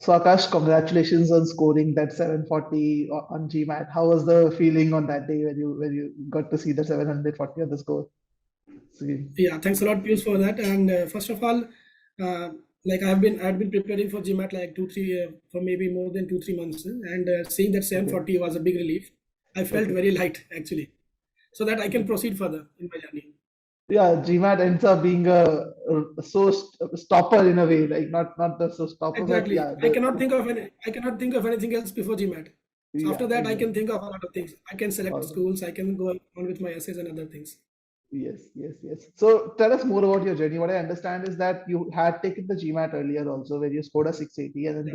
So Akash, congratulations on scoring that 740 on GMAT. How was the feeling on that day when you got to see the 740 on the score? See. Yeah, thanks a lot, Pius, for that. And first of all, uh, like I've been preparing for GMAT like 2-3 for maybe more than 2-3 months, and seeing that Okay. 740 was a big relief. I felt Okay. very light actually, so that I can proceed further in my journey. Yeah, GMAT ends up being a stopper in a way, like not the so stopper, but Exactly. yeah, I cannot think of anything else before GMAT. So after yeah, that, I exactly. can think of a lot of things. I can select Awesome. schools. I can go on with my essays and other things. Yes, yes, yes. So tell us more about your journey. What I understand is that you had taken the GMAT earlier also, where you scored a 680, and then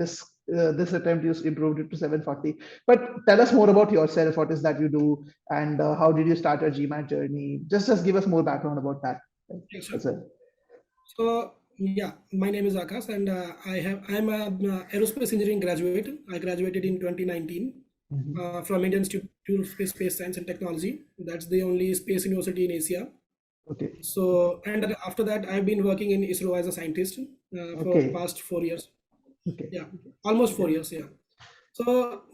Yeah. this attempt you improved it to 740. But tell us more about yourself. What is that you do, and how did you start your GMAT journey? Just give us more background about that Yeah, sure. as well. So yeah, my name is Akash, and I'm a aerospace engineering graduate. I graduated in 2019 Mhm. from Indian Institute of Space Science and Technology. That's the only space university in Asia. Okay, So and after that, I've been working in ISRO as a scientist for okay, past 4 years. okay, Yeah, almost okay, 4 years. Yeah. So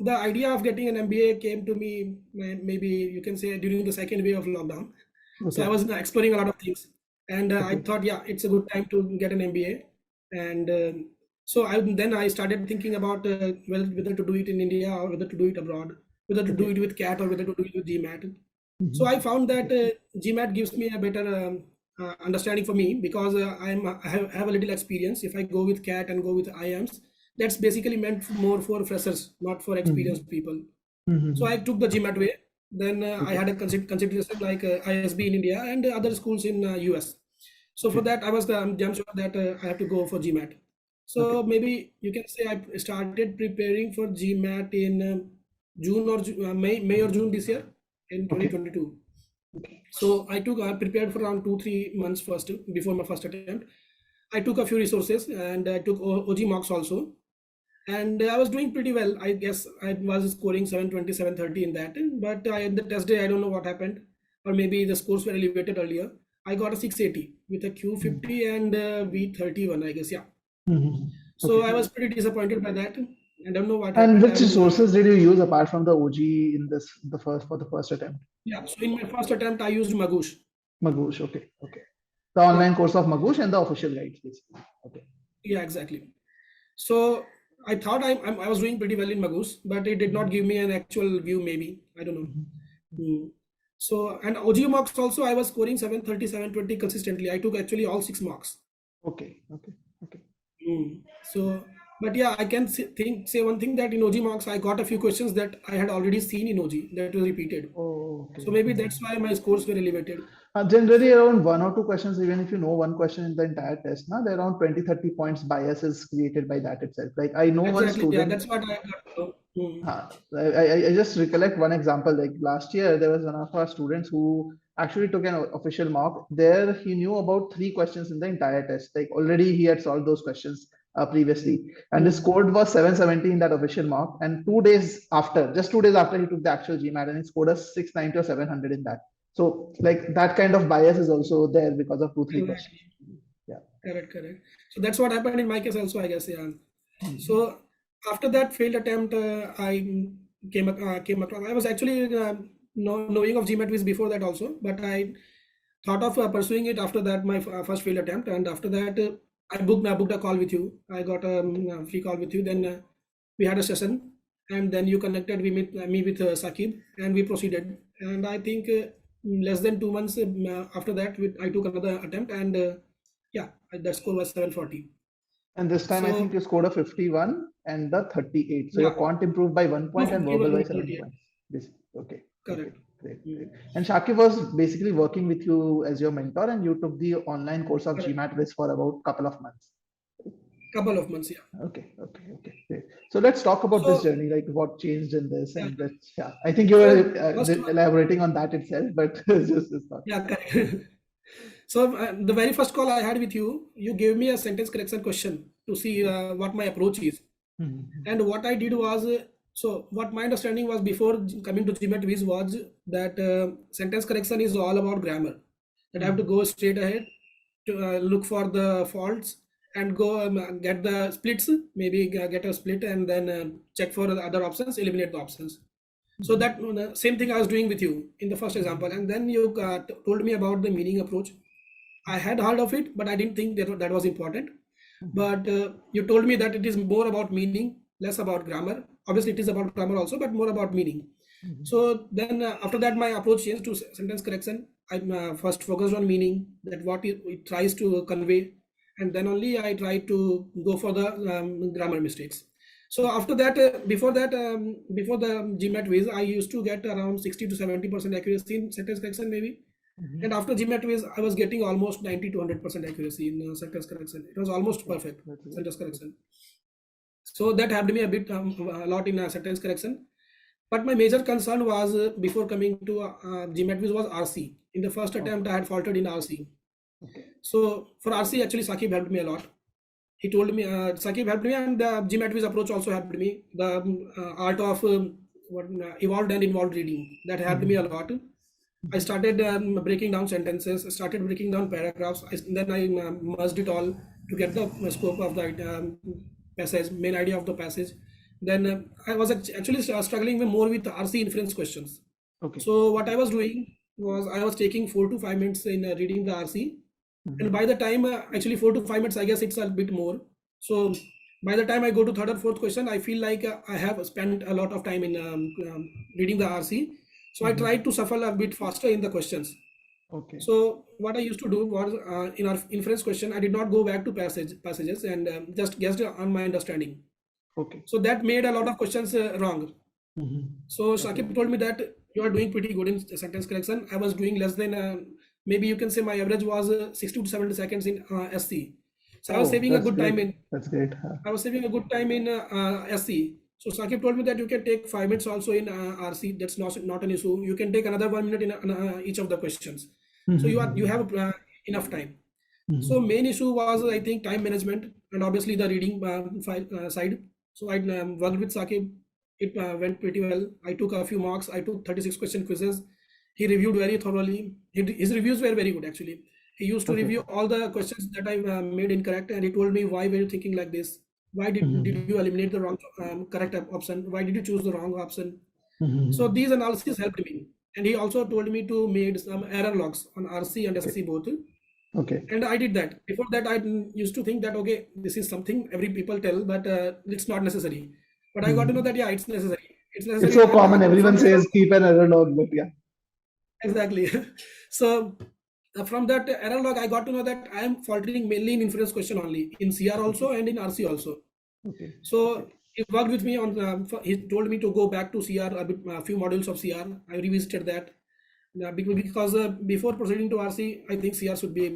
the idea of getting an MBA came to me maybe you can say during the second wave of lockdown. So I okay, was exploring a lot of things, and I okay, thought, yeah, it's a good time to get an MBA. And so then I started thinking about whether to do it in India or whether to do it abroad, whether to do okay. it with CAT or whether to do it with GMAT. So I Mhm. found that Okay, GMAT gives me a better understanding for me because I have a little experience. If I go with CAT and go with IAMS, that's basically meant more for freshers, not for experienced Mhm. people. So I Mhm. took the GMAT way. Then I Okay, had a consideration like ISB in India and other schools in US. So for okay, that, I was damn sure that I have to go for GMAT. okay, So maybe you can say I started preparing for GMAT in June or May or June this year in okay, 2022. So I prepared for around 2-3 months first before my first attempt. I took a few resources and I took OG mocks also, and I was doing pretty well. I guess I was scoring 720, 730 in that, but the test day I don't know what happened, or maybe the scores were elevated earlier. I got a 680 with a Mhm. Q50 and V31, I guess. Yeah. Mhm. So Okay. I was pretty disappointed by that. I don't know what And happened. which resources did you use apart from the OG in the first attempt? Yeah. So in my first attempt, I used Magoosh. Magoosh. Okay. Okay. The Yeah. online course of Magoosh and the official guides, basically. Okay. Yeah. Exactly. So I thought I was doing pretty well in Magoosh, but it did not Mhm. give me an actual view. Maybe I don't know. Mhm. Hmm. So, and OG marks also, I was scoring 730, 720 consistently. I took actually all 6 marks. Okay. Okay. Okay. So, but yeah, I can say one thing that in OG marks, I got a few questions that I had already seen in OG that was repeated. Oh, So okay. maybe that's Mhm. why my scores were elevated. Generally, around one or two questions, even if you know one question in the entire test, now there are around 20, 30 points bias is created by that itself. Like I know one Exactly. Yeah, student. that's what I got to know. I just recollect one example. Like last year, there was one of our students who actually took an official mock. There, he knew about three questions in the entire test. Like already, he had solved those questions previously, and his Hmm. score was 770 in that official mock. And 2 days after, just 2 days after, he took the actual GMAT, and he scored a 690 or 700 in that. So, like that kind of bias is also there because of two, three questions. Exactly. Yeah. Correct. So that's what happened in my case also, I guess. Yeah. Mhm. So after that failed attempt, I came across. I was actually knowing of GMATWhiz before that also, but I thought of pursuing it after that my first failed attempt, and after that I booked a call with you. I got a free call with you. Then we had a session, and then you connected me with Sakib, and we proceeded. And I think less than 2 months after that, I took another attempt, and yeah, the score was 740. And this time, I think So you scored a 51 and the 38. So your yeah, quant improved by one no point and verbal 51 by or 7 38. points. This okay, okay, Correct. great, great. Mm, And Shakib was basically working with you as your mentor, and you took the online course of correct. GMAT Wiz for about couple of months. Couple of months, yeah. Okay, great. So let's talk about this So journey, like what changed in this, yeah, and let's yeah. I think you were so first one, elaborating on that itself, but just thought. yeah, correct. So the very first call I had with you, you gave me a sentence correction question to see Okay. what my approach is. Mhm. And what I did was, so what my understanding was before coming to GMAT was that sentence correction is all about grammar. That I have to Mhm. go straight ahead to look for the faults and go get the splits, maybe get a split, and then check for the other options, eliminate the options. So that same thing I was doing with you in the first example, and then you told me about the meaning approach. I had heard of it, but I didn't think that was important. But you told me that it is more about meaning, less about grammar. Obviously, it is about grammar also, but more about meaning. So then after that, my approach changed to sentence correction. I first focused on meaning, that what it tries to convey, and then only I try to go for the grammar mistakes. So after that, before the GMATWhiz, I used to get around 60 to 70% accuracy in sentence correction maybe. And after GMATWhiz, I was getting almost 90 to 100% accuracy in sentence correction. It was almost perfect sentence correction. So that helped me a lot in sentence correction. But my major concern was before coming to GMATWhiz was RC. In the first attempt, I had faltered in RC. So for RC, actually, Saqib helped me a lot. He told me, Saqib helped me, and the GMATWhiz approach also helped me. The art of evolved and involved reading, that helped me a lot. I started breaking down sentences, started breaking down paragraphs. Then I merged it all to get the scope of the passage, main idea of the passage. Then I was actually struggling more with RC inference questions. So what I was doing was I was taking 4 to 5 minutes in reading the RC. And by the time, actually 4 to 5 minutes, I guess it's a bit more. So by the time I go to third or fourth question, I feel like I have spent a lot of time in reading the RC. So I tried to shuffle a bit faster in the questions. So what I used to do was in our inference question, I did not go back to passages and just guessed on my understanding. So that made a lot of questions wrong. So Saqib told me that you are doing pretty good in sentence correction. I was doing less than maybe you can say my average was 60 to 70 seconds in SC. So I was saving a good time in. That's great. I was saving a good time in SC. So Saqib told me that you can take 5 minutes also in RC. That's not an issue. You can take another 1 minute in each of the questions. So you have enough time. So main issue was, I think, time management and obviously the reading side. So I worked with Saqib. It went pretty well. I took a few marks. I took 36 question quizzes. He reviewed very thoroughly. His reviews were very good actually. He used to review all the questions that I made incorrect, and he told me, why were you thinking like this? Why did you eliminate the wrong correct option? Why did you choose the wrong option? So these analyses helped me. And he also told me to make some error logs on RC and SC both. And I did that. Before that, I used to think that, okay, this is something every people tell, but it's not necessary. But I got to know that, yeah, it's necessary. It's so common. Everyone says keep an error log, but yeah. Exactly. So from that error log, I got to know that I am faltering mainly in inference question only, in CR also and in RC also. So he worked with me on, he told me to go back to CR, a few modules of CR. I revisited that. Because before proceeding to RC, I think CR should be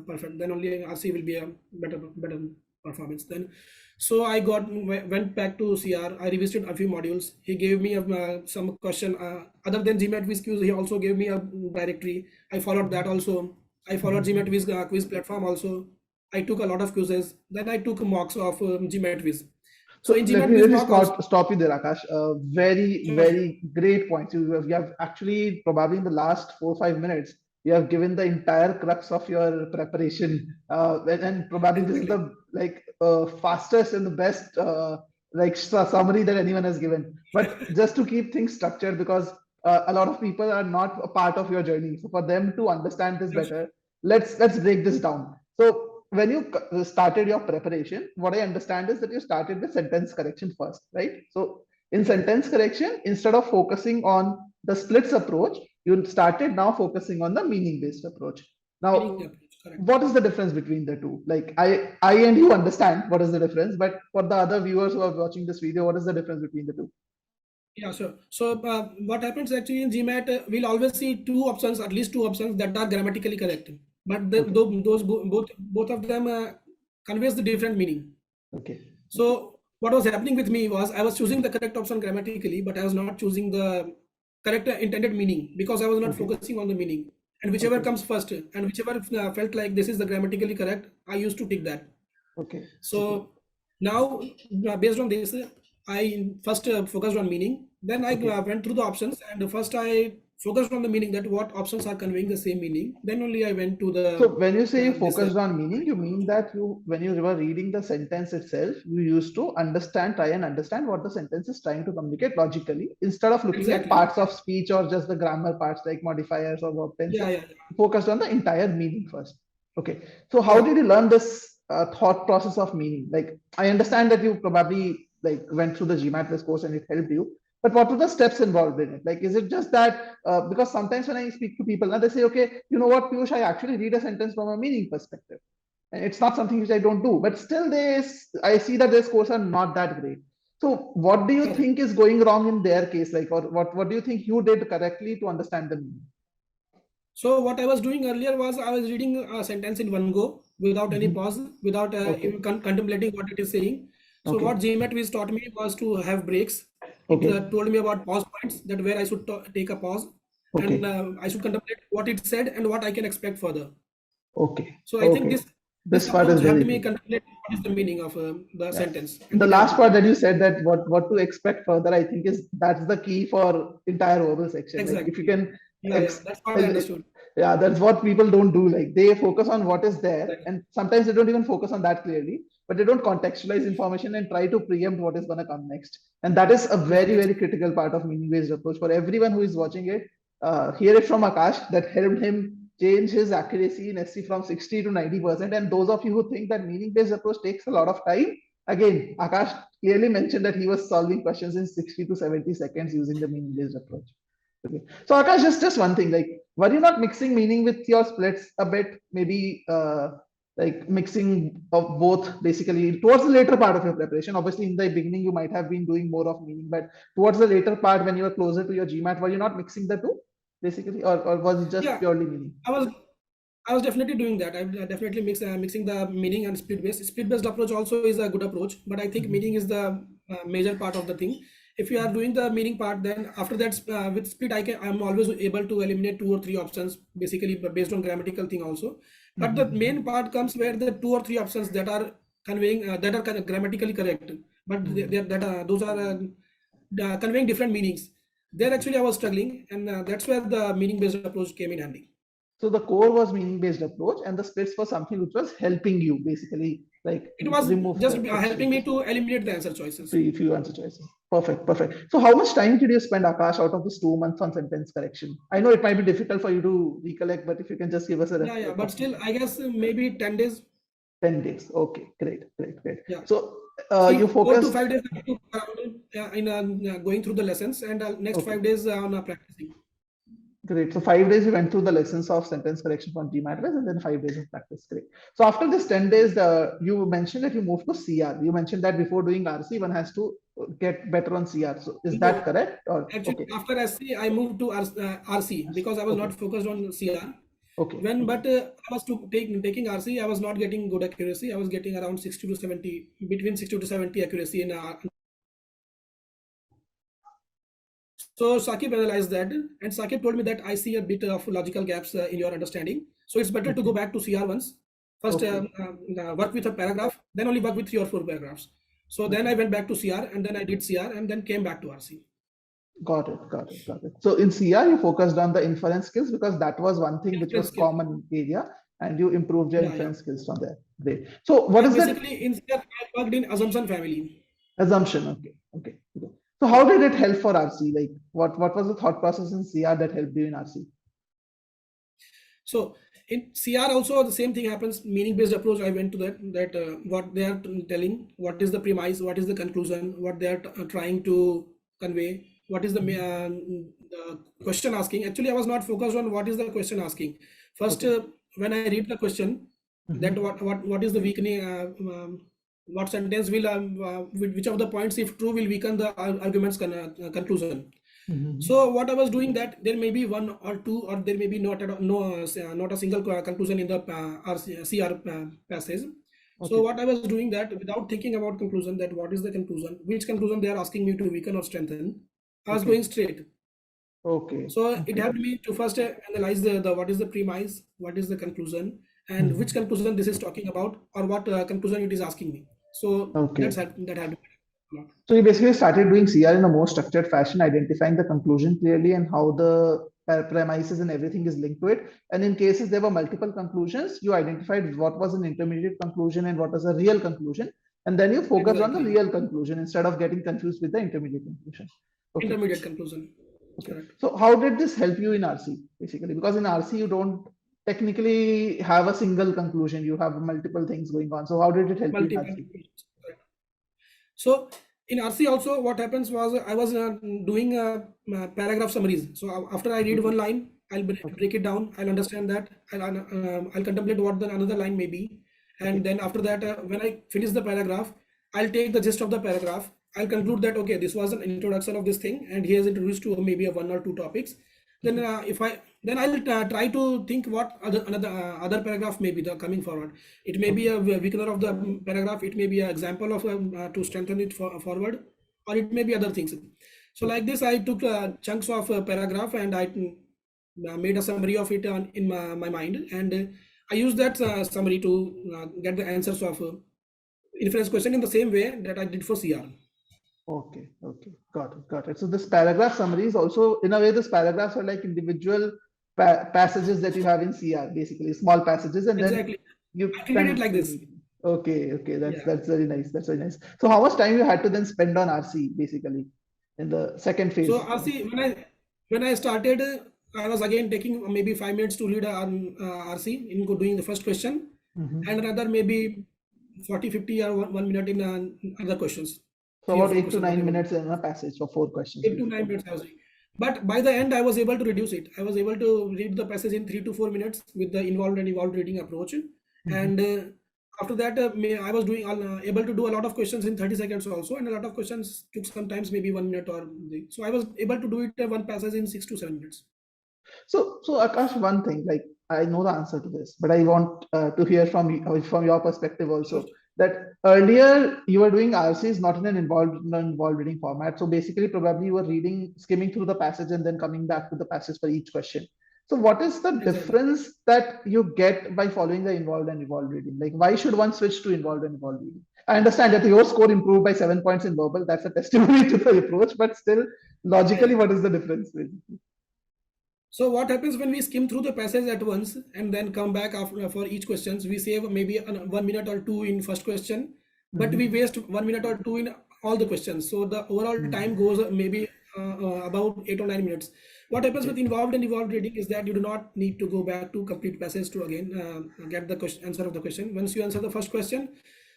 perfect. Then only RC will be a better performance. Then, so I went back to CR. I revisited a few modules. He gave me some question other than GMATWhiz quiz. He also gave me a directory. I followed that also. I followed GMATWhiz quiz platform also. I took a lot of quizzes. Then I took mocks of GMATWhiz. So let me stop you there, Akash. Very great points. You have actually, probably in the last 4 or 5 minutes, you have given the entire crux of your preparation, and probably this is the fastest and the best summary that anyone has given. But just to keep things structured, because a lot of people are not a part of your journey, so for them to understand this better, let's break this down. So when you started your preparation, what I understand is that you started with sentence correction first, right? So in sentence correction, instead of focusing on the splits approach, you started now focusing on the meaning-based approach. Now, what is the difference between the two? Like I and you understand what is the difference, but for the other viewers who are watching this video, what is the difference between the two? Yeah, sure. So what happens actually in GMAT, we'll always see two options, at least two options that are grammatically correct. But those both of them conveys the different meaning. So what was happening with me was I was choosing the correct option grammatically, but I was not choosing the correct intended meaning because I was not focusing on the meaning. And whichever comes first, and whichever felt like this is the grammatically correct, I used to take that. So now, based on this, I first focused on meaning. Then I went through the options, and first I focused on the meaning, that what options are conveying the same meaning. Then only I went to the So when you say you this focused on meaning, you mean that when you were reading the sentence itself, you used to try and understand what the sentence is trying to communicate logically, instead of looking at exactly. parts of speech or just the grammar parts like modifiers or verb tenses. Yeah, Focused on the entire meaning first. Okay. So how yeah. did you learn this thought process of meaning? Like, I understand that you probably like went through the GMATWhiz course and it helped you. But what were the steps involved in it? Like, is it just that because sometimes when I speak to people, now they say, okay, you know what, Piyush, I actually read a sentence from a meaning perspective. And it's not something which I don't do, but still I see that their scores are not that great. So what do you Correct. think is going wrong in their case? Like, or what do you think you did correctly to understand the meaning? So what I was doing earlier was I was reading a sentence in one go without any Mhm. pause, without Okay. even contemplating what it is saying. So Okay. what GMATWhiz taught me was to have breaks. It Okay. told me about pause points, that where I should take a pause, and Okay. I should contemplate what it said and what I can expect further. Okay. So I think Okay. this This part is approach very helped me good. contemplate what is the meaning of the Yeah. sentence, and The it helped last me. part that you said, that what to expect further, I think that's the key for entire verbal section. Like, if you Exactly. can Yeah. That's what I understood. yeah, that's what people don't do. Like, they focus on what is there, Exactly. and sometimes they don't even focus on that clearly, but they don't contextualize information and try to preempt what is going to come next. And that is a Yeah, very, that's very critical part of meaning based approach. For everyone who is watching it, hear it from Akash that helped him change his accuracy in SC from 60 to 90%. And those of you who think that meaning based approach takes a lot of time, again, Akash clearly mentioned that he was solving questions in 60 to 70 seconds using the meaning based approach. Okay. So Akash, just one thing, like, were you not mixing meaning with your splits a bit? Maybe like mixing of both basically towards the later part of your preparation. Obviously, in the beginning, you might have been doing more of meaning, but towards the later part, when you were closer to your GMAT, were you not mixing the two basically, or was it just yeah. purely meaning? I was definitely doing that. I definitely mixing the meaning and split based. Split based approach also is a good approach, but I think Mhm. meaning is the major part of the thing. If you are doing the meaning part, then after that with split, I'm always able to eliminate 2 or 3 options, basically based on grammatical thing also. But the main Mhm. part comes where the 2 or 3 options that are conveying that are grammatically correct, but Mhm. those are conveying different meanings. There actually I was struggling, and that's where the meaning based approach came in handy. So the core was meaning based approach, and the splits was something which was helping you basically like It was remove just the helping me extremes. to eliminate the answer choices. Few answer choices. Perfect, perfect. So how much time did you spend, Akash, out of this 2 months on sentence correction? I know it might be difficult for you to recollect, but if you can just give us a Yeah, but still, approximate. I guess maybe 10 days. 10 days. Okay, great, great, great. Yeah. So you See, 4 to 5 focused. days I took around in going through the lessons, and next Okay, 5 days on practicing. great. So 5 days you went through the lessons of sentence correction from GMATWhiz, and then 5 days of practice. Great. So after this 10 days, you mentioned that you moved to CR. You mentioned that before doing RC, one has to get better on CR. So is that No, correct? Or actually, okay, after SC, I moved to RC because I was okay, not focused on CR. okay, okay. But I was taking RC, I was not getting good accuracy. I was getting around 60 to 70, between 60 to 70 accuracy in So Sakib analyzed that, and Sakib told me that I see a bit of logical gaps in your understanding. So it's better to go Okay. back to CR once. First, Okay. work with a paragraph, then only work with 3 or 4 paragraphs. So then Okay. I went back to CR, and then I did CR, and then came back to RC. Got it. Got it. Got it. So in CR, you focused on the inference skills because that was one thing which was Inference skills. common area, and you improved your Yeah. inference skills from there. Great. So what And is that basically in CR, I worked in assumption family. assumption? Okay. Okay. Okay. So how Yeah. did it help for RC? Like what was the thought process in CR that helped you in RC? So in CR also the same thing happens. Meaning based approach. I went to that what they are telling, what is the premise, what is the conclusion, what they are trying to convey, what is the question asking. Actually, I was not focused on what is the question asking. First, Okay. when I read the question, that Mhm. what is the weakening. What sentence will which of the points, if true, will weaken the argument's conclusion. Mhm. So what I was doing, that there may be one or two, or there may be not at all, no, not a single conclusion in the CR passage. So Okay. what I was doing, that without thinking about conclusion, that what is the conclusion, which conclusion they are asking me to weaken or strengthen, I was going Okay. straight. Okay. So it Okay. helped me to first analyze the what is the premise, what is the conclusion, and which Mhm. conclusion this is talking about, or what conclusion it is asking me. So Okay. that helped me a lot. So you basically started doing CR in a more structured fashion, identifying the conclusion clearly and how the premises and everything is linked to it. And in cases there were multiple conclusions, you identified what was an intermediate conclusion and what was a real conclusion. And then you focus on the Exactly. real conclusion instead of getting confused with the intermediate conclusion. Okay. Intermediate conclusion. Okay. Correct. So how did this help you in RC basically? Because in RC you don't technically have a single conclusion, you have multiple things going on. So how did it help you in Multiple RC? conclusions. Correct. So in RC also what happens was I was doing paragraph summaries. So after I read one line, I'll break it down. I'll understand that. I'll contemplate what the another line may be. And then after that, when I finish the paragraph, I'll take the gist of the paragraph. I'll conclude that, okay, this was an introduction of this thing, and he has introduced to maybe a one or two topics. Then I'll try to think what other paragraph may be coming forward. It may be a weakener of the paragraph. It may be an example of to strengthen it forward, or it may be other things. So like this, I took chunks of a paragraph and I made a summary of it in my mind, and I used that summary to get the answers of inference question in the same way that I did for CR. Okay, got it. So this paragraph summary is also, in a way, these paragraphs are like individual passages that you have in CR, basically small passages, and exactly. then you I treated it like this. Okay, that's very nice. That's very nice. So how much time you had to then spend on RC basically in the second phase? So RC, when I started, I was again taking maybe 5 minutes to read RC in doing the first question, and another maybe 40-50 or 1 minute in other questions. So about 8 to 9 minutes in a passage for 4 questions. 8 to 9 minutes I was reading. But by the end, I was able to reduce it. I was able to read the passage in 3 to 4 minutes with the involved and evolved reading approach. And after that, I was able to do a lot of questions in 30 seconds also, and a lot of questions took sometimes maybe 1 minute or so. I was able to do it one passage in 6 to 7 minutes. So Akash, one thing, like I know the answer to this, but I want to hear from your perspective also. That earlier you were doing RCs not in an involved reading format. So basically, probably you were skimming through the passage and then coming back to the passage for each question. So what is the difference that you get by following the involved and evolved reading? Like, why should one switch to involved and evolved reading? I understand that your score improved by 7 points in verbal. That's a testimony to the approach, but still, logically, what is the difference? Basically? So what happens when we skim through the passage at once and then come back after for each questions? We save maybe 1 minute or 2 in first question, but we waste 1 minute or 2 in all the questions. So the overall time goes maybe about 8 or 9 minutes. What happens with involved and evolved reading is that you do not need to go back to complete passage to again get the answer of the question. Once you answer the first question,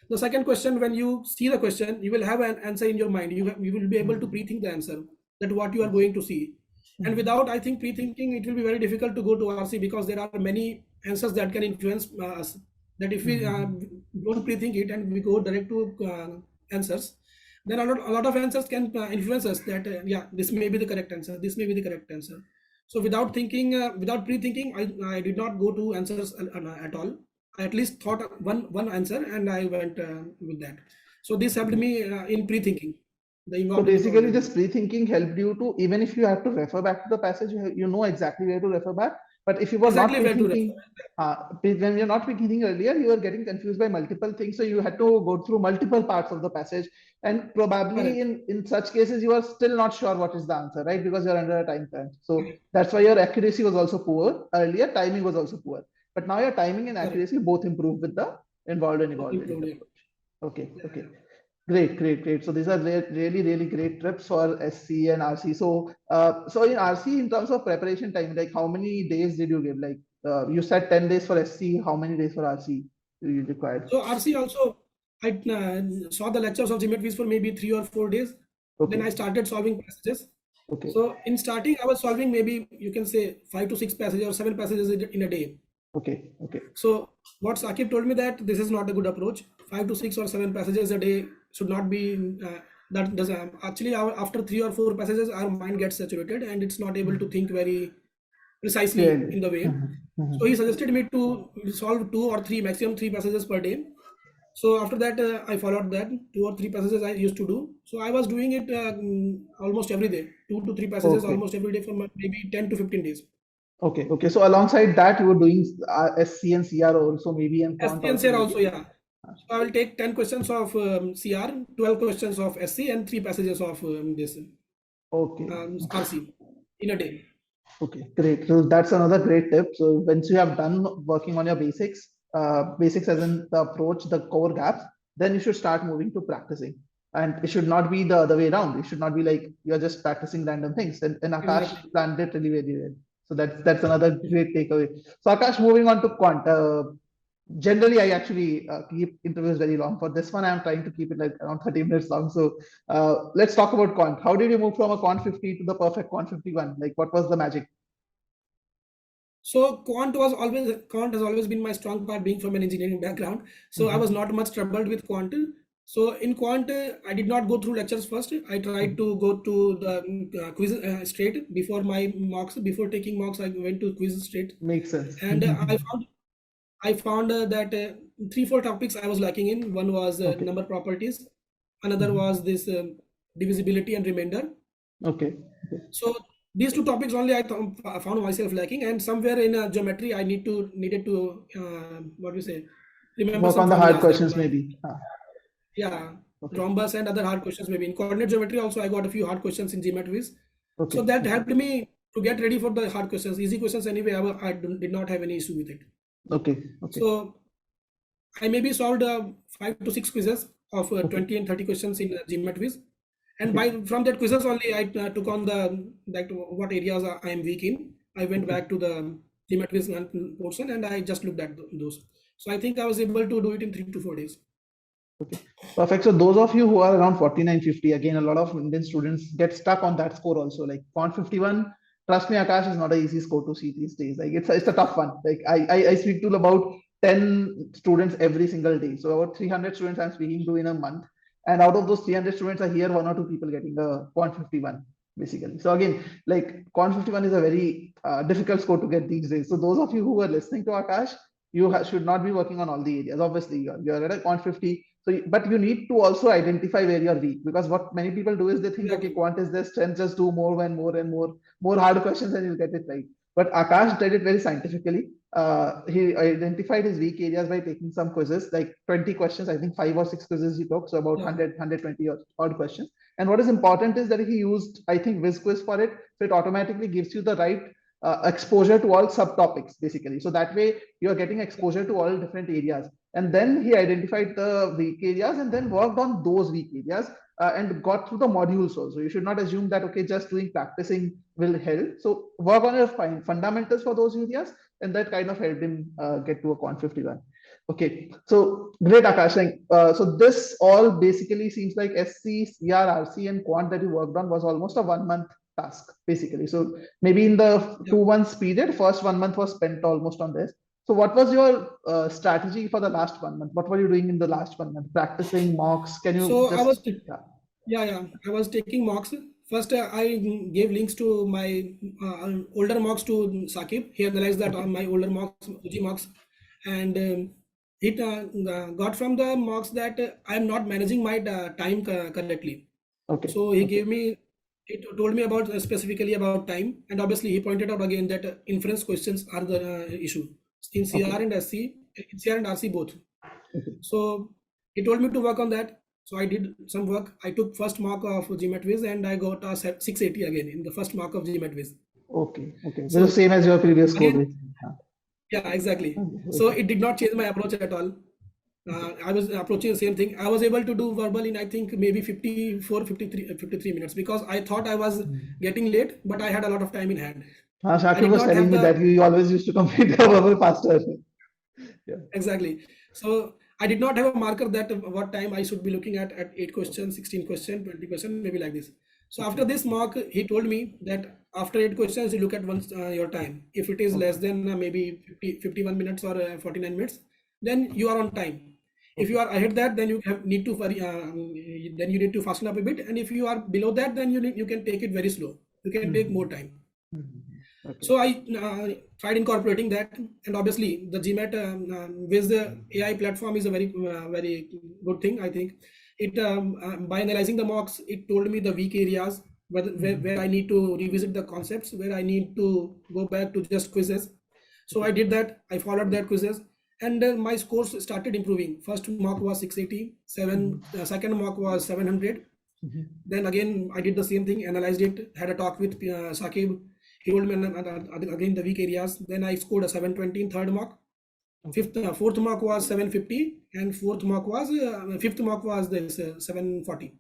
the second question, when you see the question, you will have an answer in your mind. You will be able to pre-think the answer, that what you are going to see. And without, I think, pre-thinking, it will be very difficult to go to RC because there are many answers that can influence us. That if we don't pre-think it and we go direct to answers, then a lot of answers can influence us that, yeah, this may be the correct answer, this may be the correct answer. So without thinking, without pre-thinking, I did not go to answers at all. I at least thought one answer and I went with that. So this helped me in pre-thinking. So basically, this pre-thinking helped you to, even if you have to refer back to the passage, you know exactly where to refer back. But if you were not pre-thinking, when you're not pre-thinking earlier, you were getting confused by multiple things. So you had to go through multiple parts of the passage. And probably in such cases, you are still not sure what is the answer, right? Because you're under a time crunch. So that's why your accuracy was also poor. Earlier, timing was also poor. But now your timing and accuracy both improved with the involved and evolved approach. Okay. Great. So these are really great tips for SC and RC. So in RC, in terms of preparation time, like how many days did you give? Like you said 10 days for SC. How many days for RC you required? So RC also, I saw the lectures of GMATWhiz for maybe 3 or 4 days. Then I started solving passages. So in starting, I was solving maybe you can say 5 to 6 passages or 7 passages in a day. Okay. So what Saqib told me that this is not a good approach. 5 to 6 or 7 passages a day should not be. That does actually after 3 or 4 passages, our mind gets saturated and it's not able to think very precisely in the way. So he suggested me to solve 2 or 3, maximum 3 passages per day. So after that, I followed that 2 or 3 passages I used to do. So I was doing it almost every day, 2 to 3 passages almost every day for maybe 10 to 15 days. Okay. So alongside that, you were doing SC and CR also, maybe and Quant SC and CR also, yeah. So I will take 10 questions of CR, 12 questions of SC, and 3 passages of this RC in a day. Okay, great. So that's another great tip. So once you have done working on your basics as in the approach, the core gaps, then you should start moving to practicing. And it should not be the other way around. It should not be like you're just practicing random things. And Akash Exactly. planned it really, really well. So that's another great takeaway. So Akash, moving on to Quant. Generally, I actually keep interviews very long. For this one, I'm trying to keep it like around 30 minutes long. So let's talk about Quant. How did you move from a Quant 50 to the perfect Quant 51? Like, what was the magic? So quant has always been my strong part, being from an engineering background. So I was Mhm. not much troubled with quant. So in quant, I did not go through lectures first. I tried to go to the quiz straight before my mocks. Before taking mocks, I went to quiz straight, Makes sense. and I found that three four topics I was lacking in. One was Okay. number properties. Another Mhm. was this divisibility and remainder. Okay. Okay. So these two topics only I found myself lacking, and somewhere in geometry I needed to what we say, remember Work some on the hard formulas that questions, maybe. yeah, Okay. rhombus and other hard questions maybe. In coordinate geometry also I got a few hard questions in GMATWhiz. So Okay. that Okay. helped me to get ready for the hard questions. Easy questions anyway, did not have any issue with it. Okay. Okay. So I maybe solved 5 to 6 quizzes of Okay. 20 and 30 questions in GMATWhiz. And Okay. from that quizzes only, I took on what areas I am weak in. I went Okay. back to the GMATWhiz portion and I just looked at those. So I think I was able to do it in 3 to 4 days. Okay, perfect. So those of you who are around 4950, again, a lot of Indian students get stuck on that score also. Like Quant 51, trust me, Akash is not an easy score to see these days. Like it's a tough one. Like I speak to about 10 students every single day. So about 300 students I'm speaking to in a month. And out of those 300 students, I hear one or two people getting a Quant 51, basically. So again, like Quant 51 is a very difficult score to get these days. So those of you who are listening to Akash, you should not be working on all the areas. Obviously, you're at a Quant 50, so, but you need to also identify where you're weak, because what many people do is they think, okay, Exactly. Quant is their strength, just do more and more and more hard questions and you'll get it right. But Akash did it very scientifically. He identified his weak areas by taking some quizzes, like 20 questions, I think 5 or 6 quizzes he took, so about Yeah. 120 odd questions. And what is important is that he used, I think, Whiz quiz for it, so it automatically gives you the right exposure to all subtopics, basically. So that way you are getting exposure to all different areas. And then he identified the weak areas and then worked on those weak areas and got through the modules also. You should not assume that, okay, just doing practicing will help. So work on your fundamentals for those areas, and that kind of helped him get to a Quant 51. Okay, so great, Akash. So this all basically seems like SC, CR, RC, and Quant that you worked on was almost a 1 month task, basically. So maybe in the Yeah. 2 months period, first 1 month was spent almost on this. So what was your strategy for the last 1 month? What were you doing in the last 1 month? Practicing mocks? Can you So just, yeah. yeah, I was taking mocks. First, I gave links to my older mocks to Sakib. He analyzed that Okay. on my older mocks, OG mocks, and it got from the mocks that I am not managing my time correctly. Okay. So he Okay. gave me, he told me about specifically about time, and obviously he pointed out again that inference questions are the issue in CR Okay. and SC, in CR and RC both. Okay. So he told me to work on that. So I did some work. I took first mark of GMATWhiz and I got a 680 again in the first mark of GMATWhiz. Okay. Okay. This is the So same as your previous score. again, Basically. yeah, exactly. So Okay. it did not change my approach at all. Okay. I was approaching the same thing. I was able to do verbal in I think maybe 54, 53 minutes because I thought I was getting late, but I had a lot of time in hand. I Shakir did was not have telling me the that you always used to complete your verbal faster. Yeah. exactly. So I did not have a marker that what time I should be looking at 8 questions, 16 questions, 20 questions, maybe like this. So Okay. after this mock, he told me that after 8 questions, you look at once your time. If it is less Okay. than maybe 51 minutes or 49 minutes, then you are on time. If you Okay. are ahead that, then need to then you need to fasten up a bit. And if you are below that, then you can take it very slow. You can take more time. Okay. So I tried incorporating that, and obviously the GMAT with the AI platform is a very good thing. I think it by analyzing the mocks, it told me the weak areas where I need to revisit the concepts, where I need to go back to just quizzes. So I did that. I followed that quizzes, and my scores started improving. First mock was 680, second mock was 700. Then again, I did the same thing, analyzed it, had a talk with Sakib. he told me again the weak areas. Then I scored a 720 in third mock. Fourth mock was 750, and fifth mock was this 740.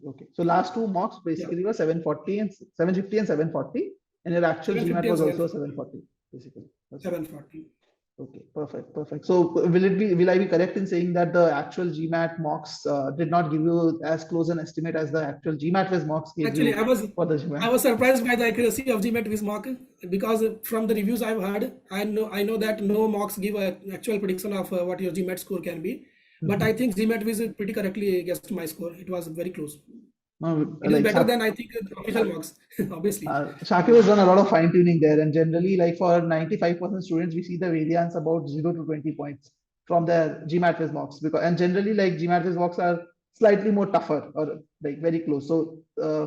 Okay. So last two mocks basically were 740 and 750 and 740, and your actual 750 GMAT and was also 740. 740 basically. That's it. 740. Okay, perfect. So will I be correct in saying that the actual GMAT mocks did not give you as close an estimate as the actual GMATWhiz mocks gave Actually, you for the GMAT? I was surprised by the accuracy of GMATWhiz mock, because from the reviews I've heard, I know that no mocks give an actual prediction of what your GMAT score can be. But I think GMATWhiz pretty correctly guessed my score. It was very close. No, It is better than, I think, official mocks, obviously. Shakib has done a lot of fine tuning there, and generally, like for 95% students, we see the variance about 0 to 20 points from their GMATWhiz mocks, and generally, like GMATWhiz mocks are slightly more tougher or like very close. So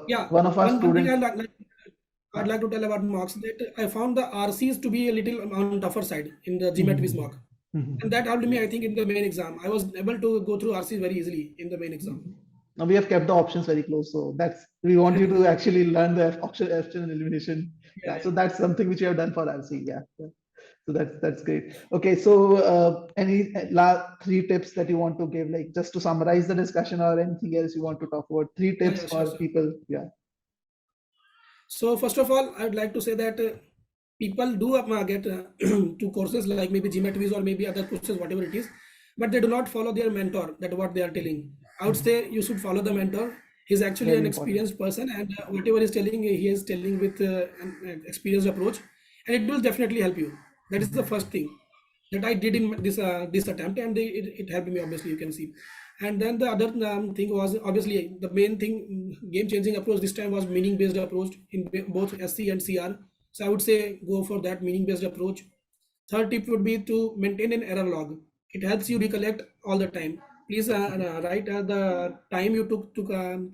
Yeah, one of our one thing students. I'd like to tell about mocks, that I found the RCs to be a little on tougher side in the GMATWhiz mock. And that helped me, I think, in the main exam. I was able to go through RCs very easily in the main exam. Now we have kept the options very close, so we want you to actually learn the option elimination. Yeah, so that's something which you have done for RC. Yeah. So that's great. Okay, so any last 3 tips that you want to give, like just to summarize the discussion, or anything else you want to talk about? 3 tips Sure, for people. Yeah. So first of all, I would like to say that people do get to courses like maybe GMATWhiz or maybe other courses, whatever it is, but they do not follow their mentor, that what they are telling. I would say you should follow the mentor. He's actually Very an important. experienced person, and whatever he's telling, he is telling with an experienced approach, and it will definitely help you. That is the first thing that I did in this attempt, and it helped me, obviously, you can see. And then the other thing was, obviously, the main thing, game-changing approach this time was meaning-based approach in both SC and CR. So I would say go for that meaning-based approach. Third tip would be to maintain an error log. It helps you recollect all the time. Please write the time you took to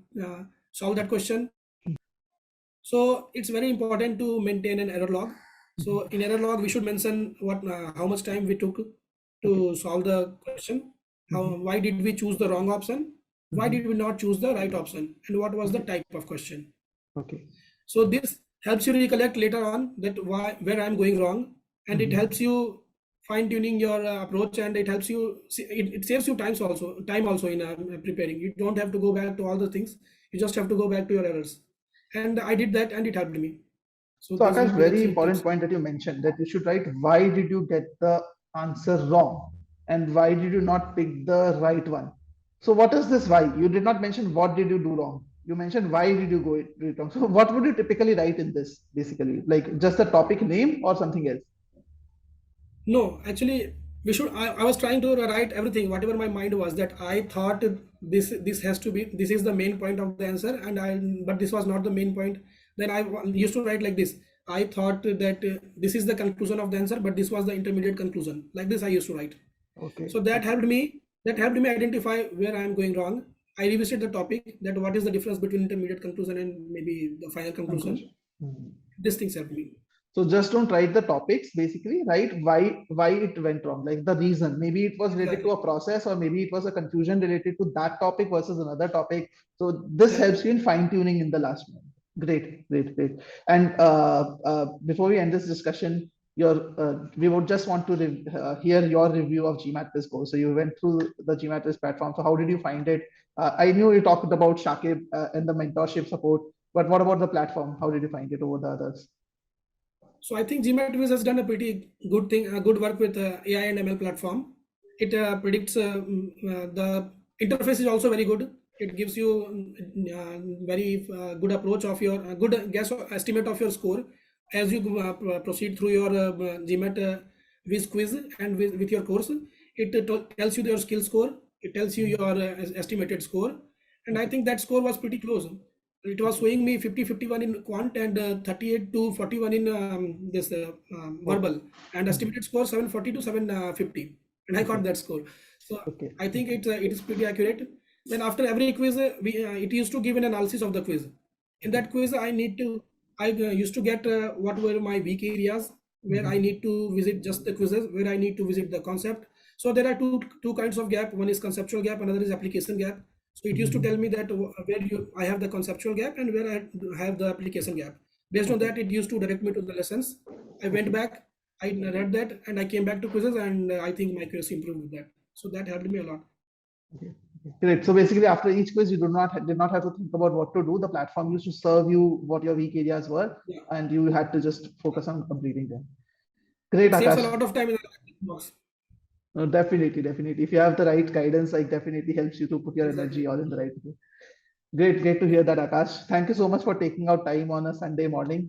solve that question. So it's very important to maintain an error log. So in error log, we should mention how much time we took to solve the question. Why did we choose the wrong option? Why did we not choose the right option? And what was the type of question? Okay. So this helps you recollect later on that where I'm going wrong, and it helps you fine tuning your approach, and it helps you it saves you time also in preparing. You don't have to go back to all the things. You just have to go back to your errors, and I did that, and it helped me. So Akash, very important point that you mentioned, that you should write why did you get the answer wrong, and why did you not pick the right one. So what is this why? You did not mention what did you do wrong. You mentioned why did you do it wrong. So what would you typically write in this, basically? Like just the topic name or something else? No, actually, I was trying to write everything, whatever my mind was, that I thought this has to be, this is the main point of the answer, but this was not the main point. Then I used to write like this. I thought that this is the conclusion of the answer, but this was the intermediate conclusion. Like this, I used to write. Okay. So that helped me. That helped me identify where I am going wrong. I revisited the topic, that what is the difference between intermediate conclusion and maybe the final conclusion. These things helped me. So just don't write the topics, basically, right? Why it went wrong, like the reason. Maybe it was related to a process, or maybe it was a confusion related to that topic versus another topic. So this helps you in fine tuning in the last moment. Great. And before we end this discussion, we would just want to hear your review of GMATWhiz course. So you went through the GMATWhiz platform. So how did you find it? I knew you talked about Shakib and the mentorship support, but what about the platform? How did you find it over the others? So I think GMATWhiz has done a pretty good thing, good work with AI and ML platform. It predicts the interface is also very good. It gives you very good approach of your good guess or estimate of your score as you proceed through your GMATWhiz quiz and with your course. It tells you your skill score. It tells you your estimated score, and I think that score was pretty close. It was showing me 50-51 in quant and 38 to 41 in this verbal, and estimated score 740 to 750, and I got that score. So I think it is pretty accurate. Then after every quiz, it used to give an analysis of the quiz. In that quiz, I used to get what were my weak areas, where I need to visit just the quizzes, where I need to visit the concept. So there are two kinds of gap. One is conceptual gap, another is application gap. So it used to tell me that where I have the conceptual gap and where I have the application gap. Based on that, it used to direct me to the lessons. I went back, I read that, and I came back to quizzes, and I think my accuracy improved with that. So that helped me a lot. Okay. Great. So basically, after each quiz, you did not have to think about what to do. The platform used to serve you what your weak areas were, Yeah. and you had to just focus on completing them. Great, It saves a Akash. lot of time in the box. Definitely, definitely. If you have the right guidance, like definitely helps you to put your Exactly. energy all in the right way. Great to hear that, Akash. Thank you so much for taking out time on a Sunday morning.